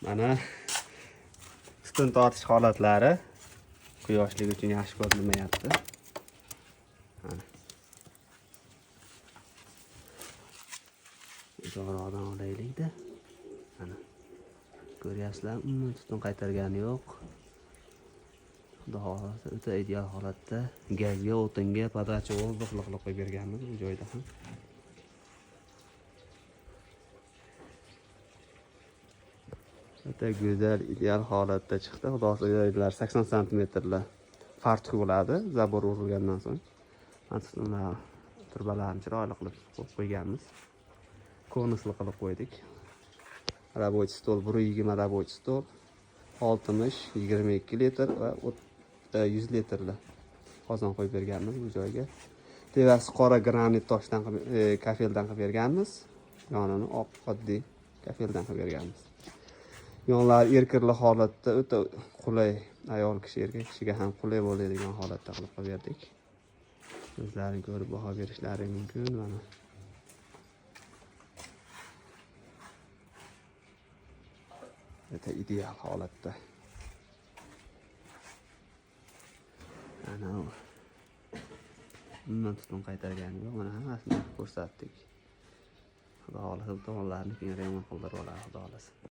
Mana ustun tortish holatlari quyoshlik uchun yaxshi ko'rinmayapti. Mana. Uzoqroqdan olaylik-da. Mana. Ko'ryapsizlarmi? Umuman tutun qaytargani yo'q. Xudo xohlasa o'ta ideal holatda gazga, o'tinga, podacha vozdux qilib qo'yib berganmiz bu joyda ham. O'ta go'zal, ideal holatda chiqdi. Xudo xohlasa 80 santimetrli fartuh bo'ladi, zabor urilgandan so'ng. Mana tutunlar turbalarni chiroyli qilib qo'yganmiz. Konusli qilib qo'ydik. Рабочий stol 120 рабочий stol, 60, 22 litr va 100 litrli qozon qo'yib berganmiz bu joyga. Tevasi qora granit toshdan kafeldan qilib berganmiz. Yonini oq oddiy kafeldan qilib berganmiz. Yonlari erkirli holatda o'ta qulay, ayol kishi, erkak kishiga ham qulay bo'ladigan holatda qilib berdik. O'zlaring ko'rib baho berishlari mumkin mana. O'ta ideal holatda. Ana u. Bundan tutun qaytargani yo'q, mana hammasini ko'rsatdik. Xudo xolasa tomonlarni keyin remont qildirib oladi, xudo xolasa.